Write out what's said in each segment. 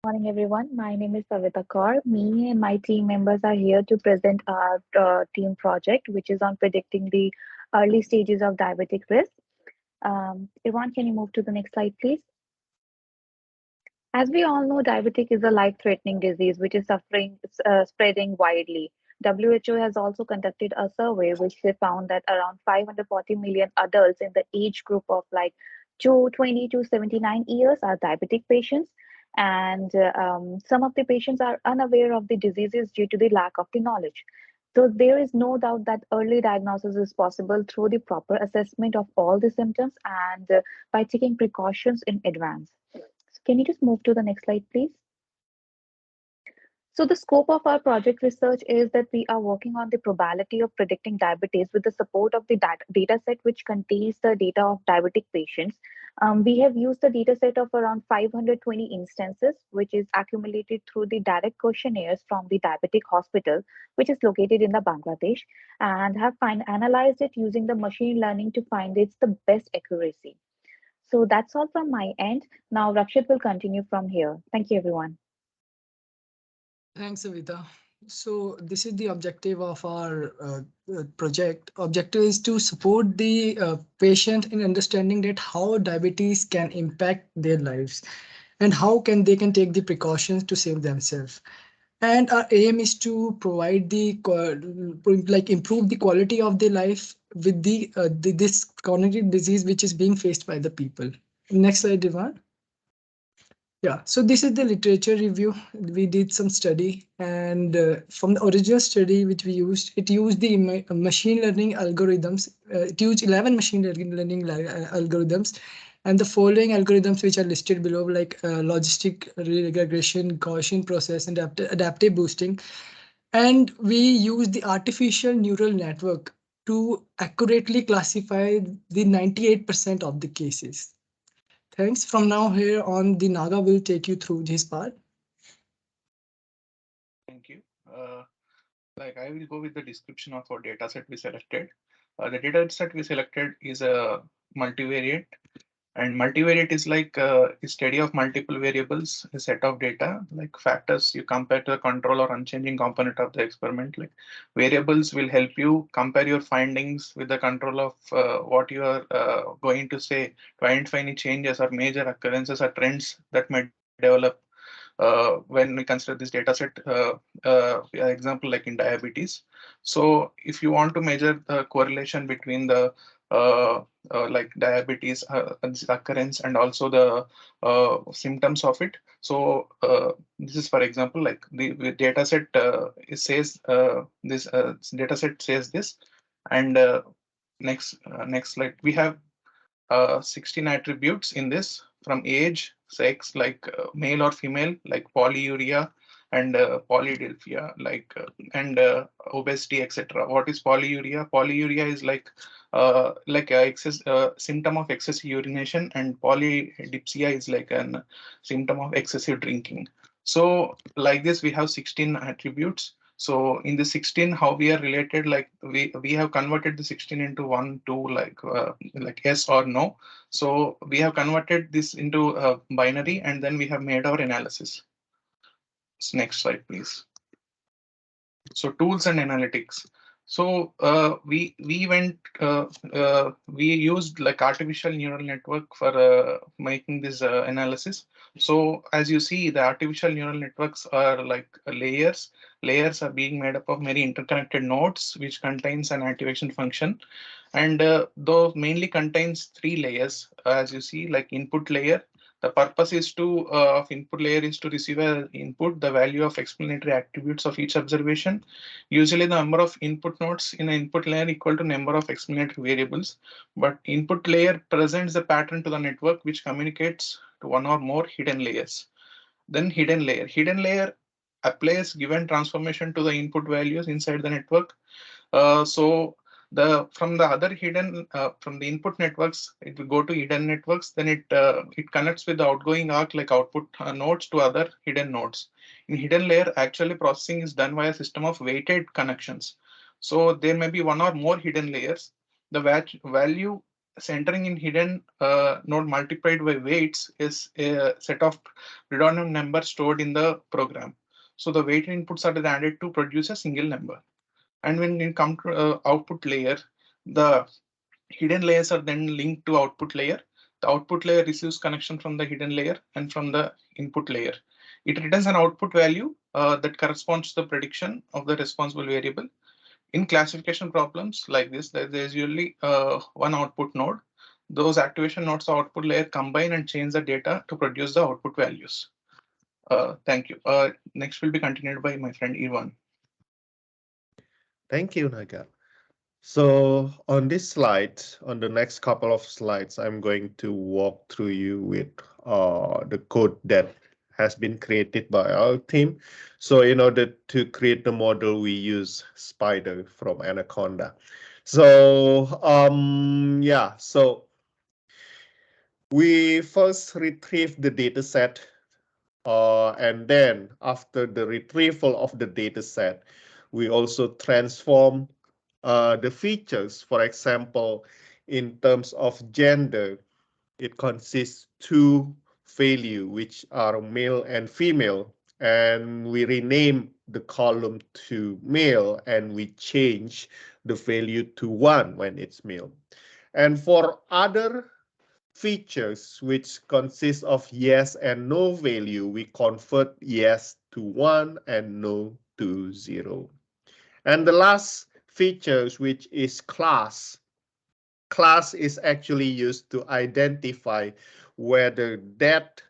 Morning, everyone. My name is Savita Kaur. Me and my team members are here to present our team project, which is on predicting the early stages of diabetic risk. Yvonne, can you move to the next slide, please? As we all know, diabetic is a life-threatening disease which is spreading widely. WHO has also conducted a survey which they found that around 540 million adults in the age group of like 20 to 79 years are diabetic patients. And some of the patients are unaware of the diseases due to the lack of the knowledge. So there is no doubt that early diagnosis is possible through the proper assessment of all the symptoms and by taking precautions in advance. So can you just move to the next slide, please? So the scope of our project research is that we are working on the probability of predicting diabetes with the support of the data set which contains the data of diabetic patients. We have used the data set of around 520 instances, which is accumulated through the direct questionnaires from the diabetic hospital, which is located in the Bangladesh, and have analyzed it using the machine learning to find its the best accuracy. So that's all from my end. Now Rakshit will continue from here. Thank you, everyone. Thanks, Savita. So this is the objective of our project. Objective is to support the patient in understanding that how diabetes can impact their lives and how can they can take the precautions to save themselves. And our aim is to provide like improve the quality of their life with this chronic disease which is being faced by the people. Next slide, Divan. Yeah, so this is the literature review. We did some study, and from the original study which we used, it used the machine learning algorithms. It used 11 machine learning algorithms, and the following algorithms which are listed below, like logistic regression, Gaussian process, and adaptive boosting. And we use the artificial neural network to accurately classify the 98% of the cases. Thanks. From now here on, the Naga will take you through this part. Thank you. I will go with the description of our data set we selected. The data set we selected is a multivariate, and multivariate is like a study of multiple variables, a set of data, like factors you compare to the control or unchanging component of the experiment. Like variables will help you compare your findings with the control of what you are going to say to identify any changes or major occurrences or trends that may develop when we consider this data set, example like in diabetes. So if you want to measure the correlation between the like diabetes occurrence and also the symptoms of it. So this is, for example, like the data set it says this data set says this, and next slide we have 16 attributes in this, from age, sex, like male or female, like polyuria and polydipsia, and obesity, etc. What is polyuria? Polyuria is like a excess symptom of excessive urination, and polydipsia is like an symptom of excessive drinking. So like this, we have 16 attributes. So in the 16, how we are related, like we have converted the 16 into one, two, like yes or no. So we have converted this into a binary, and then we have made our analysis. So next slide, please. So tools and analytics. So we used like artificial neural network for making this analysis. So as you see, the artificial neural networks are like layers. Layers are being made up of many interconnected nodes, which contains an activation function, and those mainly contains three layers. As you see, like input layer. The purpose is to of input layer is to receive a input, the value of explanatory attributes of each observation. Usually the number of input nodes in an input layer equal to number of explanatory variables. But input layer presents the pattern to the network which communicates to one or more hidden layers. Then hidden layer. Hidden layer applies given transformation to the input values inside the network. So the from the other hidden from the input networks, it will go to hidden networks. Then it connects with the outgoing arc like output nodes to other hidden nodes. In hidden layer, actually processing is done via a system of weighted connections. So there may be one or more hidden layers. The value centering in hidden node multiplied by weights is a set of predominant numbers stored in the program. So the weight inputs are added to produce a single number. And when you come to output layer, the hidden layers are then linked to output layer. The output layer receives connection from the hidden layer and from the input layer. It returns an output value that corresponds to the prediction of the responsible variable. In classification problems like this, there's usually one output node. Those activation nodes of output layer combine and change the data to produce the output values. Thank you. Next will be continued by my friend Ivan. Thank you, Naga. So on this slide, on the next couple of slides, I'm going to walk through you with the code that has been created by our team. So in order to create the model, we use Spider from Anaconda. So yeah, so we first retrieve the data set, and then after the retrieval of the data set, we also transform the features. For example, in terms of gender, it consists two value, which are male and female, and we rename the column to male and we change the value to 1 when it's male. And for other features which consist of yes and no value, we convert yes to 1 and no to 0. And the last features, which is class. Class is actually used to identify whether that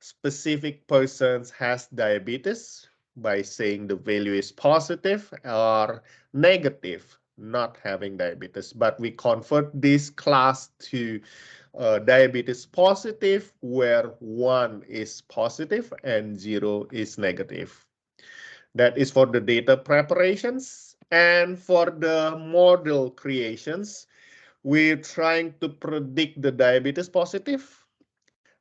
specific person has diabetes by saying the value is positive or negative, not having diabetes. But we convert this class to diabetes positive, where 1 is positive and 0 is negative. That is for the data preparations. And for the model creations, we're trying to predict the diabetes positive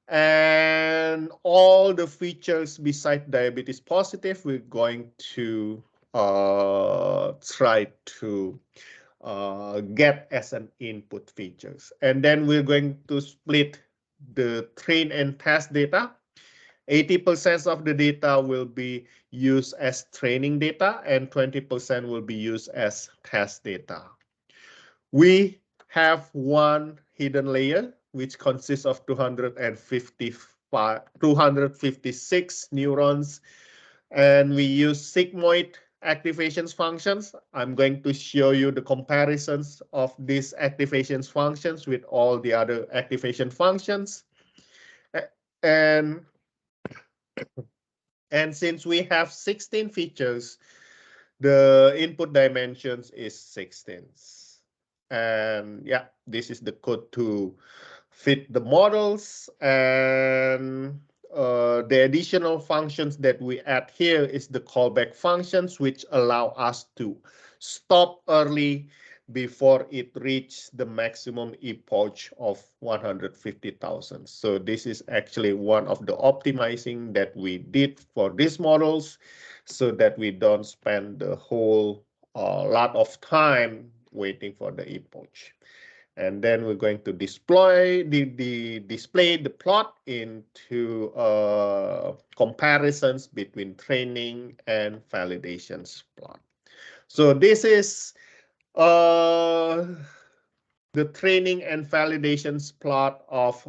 and all the features beside diabetes positive, we're going to try to get as an input features. And then we're going to split the train and test data. 80% of the data will be used as training data and 20% will be used as test data. We have one hidden layer, which consists of 256 neurons, and we use sigmoid activations functions. I'm going to show you the comparisons of these activations functions with all the other activation functions. And since we have 16 features, the input dimensions is 16. And yeah, this is the code to fit the models. And the additional functions that we add here is the callback functions, which allow us to stop early before it reaches the maximum epoch of 150,000. So this is actually one of the optimizing that we did for these models, so that we don't spend the whole lot of time waiting for the epoch. And then we're going to display the plot into comparisons between training and validations plot. So this is the training and validations plot of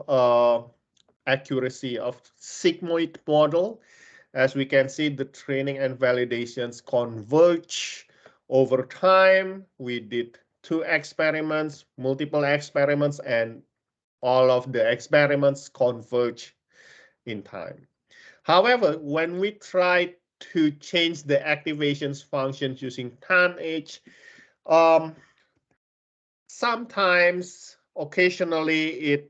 accuracy of sigmoid model. As we can see, the training and validations converge over time. We did 2 experiments, multiple experiments, and all of the experiments converge in time. However, when we try to change the activations functions using TANH, sometimes, occasionally,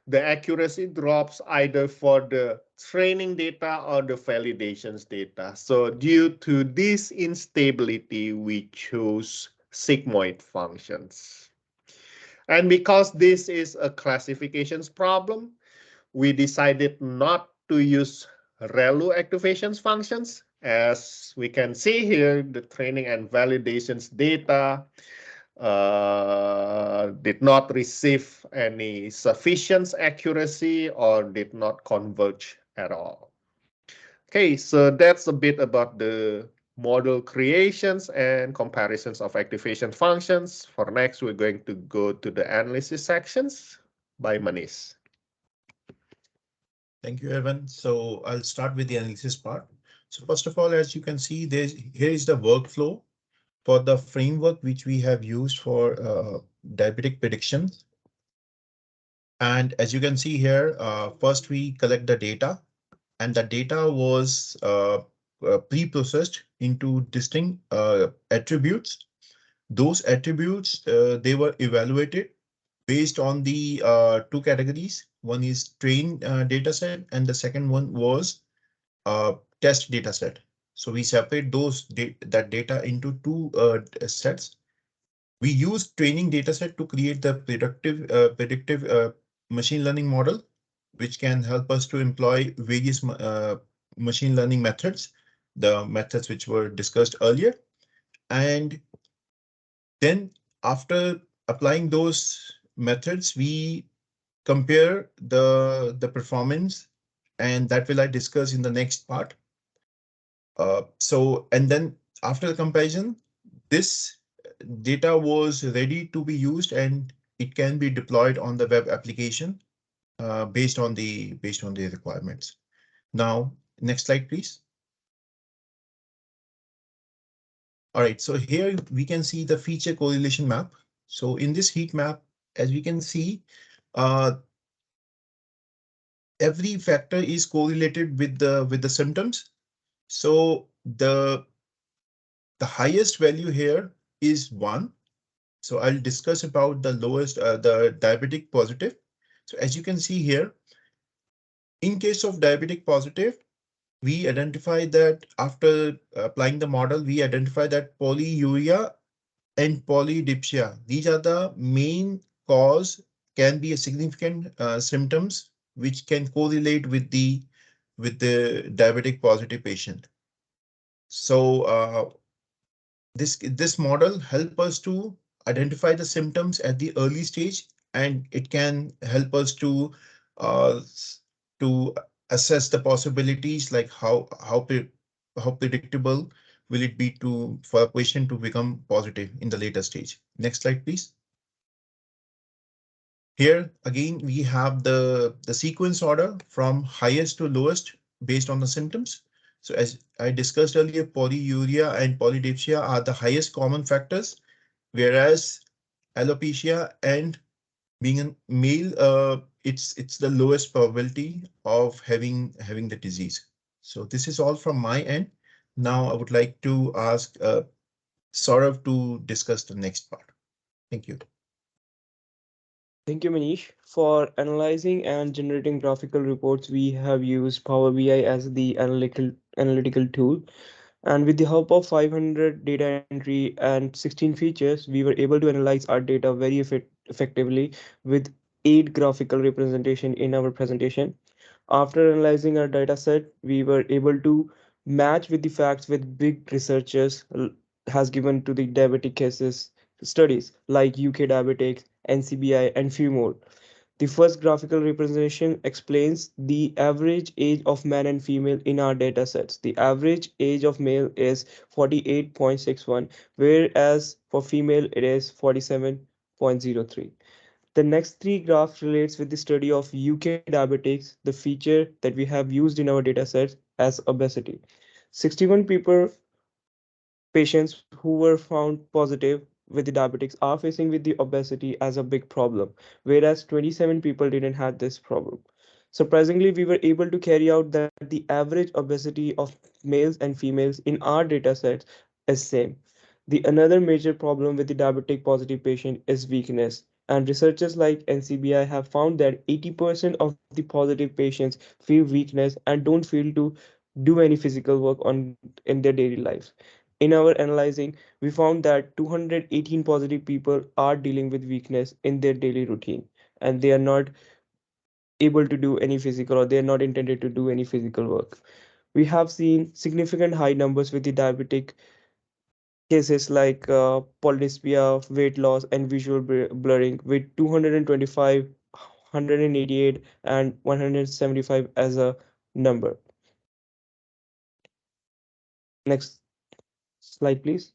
the accuracy drops either for the training data or the validations data. So due to this instability, we choose sigmoid functions. And because this is a classifications problem, we decided not to use ReLU activations functions. As we can see here, the training and validations data did not receive any sufficient accuracy or did not converge at all. Okay, so that's a bit about the model creations and comparisons of activation functions. For next, we're going to go to the analysis sections by Manish. Thank you, Evan. So I'll start with the analysis part. So first of all, as you can see, here is the workflow for the framework which we have used for diabetic predictions. And as you can see here, first we collect the data, and the data was pre-processed into distinct attributes. Those attributes, they were evaluated based on the two categories. One is train data set, and the second one was test data set. So we separate that data into two sets. We use training data set to create the predictive machine learning model, which can help us to employ various machine learning methods, the methods which were discussed earlier. And then after applying those methods, we compare the performance, and that will I discuss in the next part. And then after the comparison, this data was ready to be used and it can be deployed on the web application based on the requirements. Now, next slide, please. All right, so here we can see the feature correlation map. So in this heat map, as we can see, every factor is correlated with the symptoms. So the highest value here is 1. So I'll discuss about the lowest, the diabetic positive. So as you can see here, in case of diabetic positive, we identify that after applying the model, we identify that polyuria and polydipsia, these are the main cause, can be a significant symptoms which can correlate with the diabetic positive patient. So this model help us to identify the symptoms at the early stage, and it can help us to assess the possibilities, like how predictable will it be for a patient to become positive in the later stage. Next slide, please. Here again we have the sequence order from highest to lowest based on the symptoms. So as I discussed earlier, polyuria and polydipsia are the highest common factors, whereas alopecia and being a male, it's the lowest probability of having the disease. So this is all from my end. Now I would like to ask Saurav to discuss the next part. Thank you. Thank you, Manish. For analyzing and generating graphical reports, we have used Power BI as the analytical tool. And with the help of 500 data entry and 16 features, we were able to analyze our data very effectively with 8 graphical representation in our presentation. After analyzing our data set, we were able to match with the facts with big researchers has given to the diabetic cases studies like UK Diabetics, NCBI, and few more. The first graphical representation explains the average age of man and female in our data sets. The average age of male is 48.61, whereas for female it is 47.03. The next three graphs relates with the study of UK diabetics, the feature that we have used in our data sets as obesity. 61 people patients who were found positive with the diabetics are facing with the obesity as a big problem, whereas 27 people didn't have this problem. Surprisingly, we were able to carry out that the average obesity of males and females in our data sets is same. The another major problem with the diabetic positive patient is weakness. And researchers like NCBI have found that 80% of the positive patients feel weakness and don't feel to do any physical work in their daily lives. In our analyzing, we found that 218 positive people are dealing with weakness in their daily routine, and they are not able to do any physical, or they are not intended to do any physical work. We have seen significant high numbers with the diabetic cases like polydipsia, weight loss, and visual blurring with 225, 188, and 175 as a number. Next slide, please.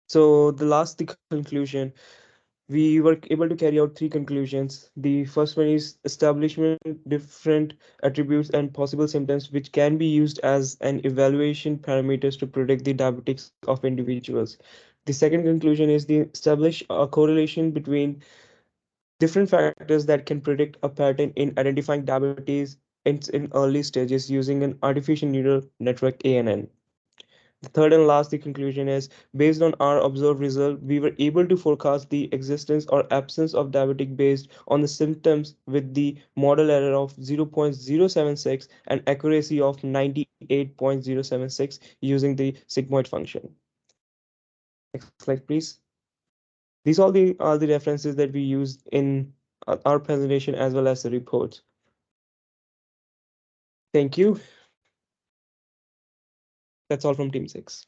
So the last, the conclusion, we were able to carry out three conclusions. The first one is establishment different attributes and possible symptoms which can be used as an evaluation parameters to predict the diabetics of individuals. The second conclusion is the establish a correlation between different factors that can predict a pattern in identifying diabetes in early stages using an artificial neural network ANN. The third and last, the conclusion is based on our observed result, we were able to forecast the existence or absence of diabetic based on the symptoms with the model error of 0.076 and accuracy of 98.076 using the sigmoid function. Next slide, please. These all the are the references that we used in our presentation as well as the reports. Thank you. That's all from Team 6.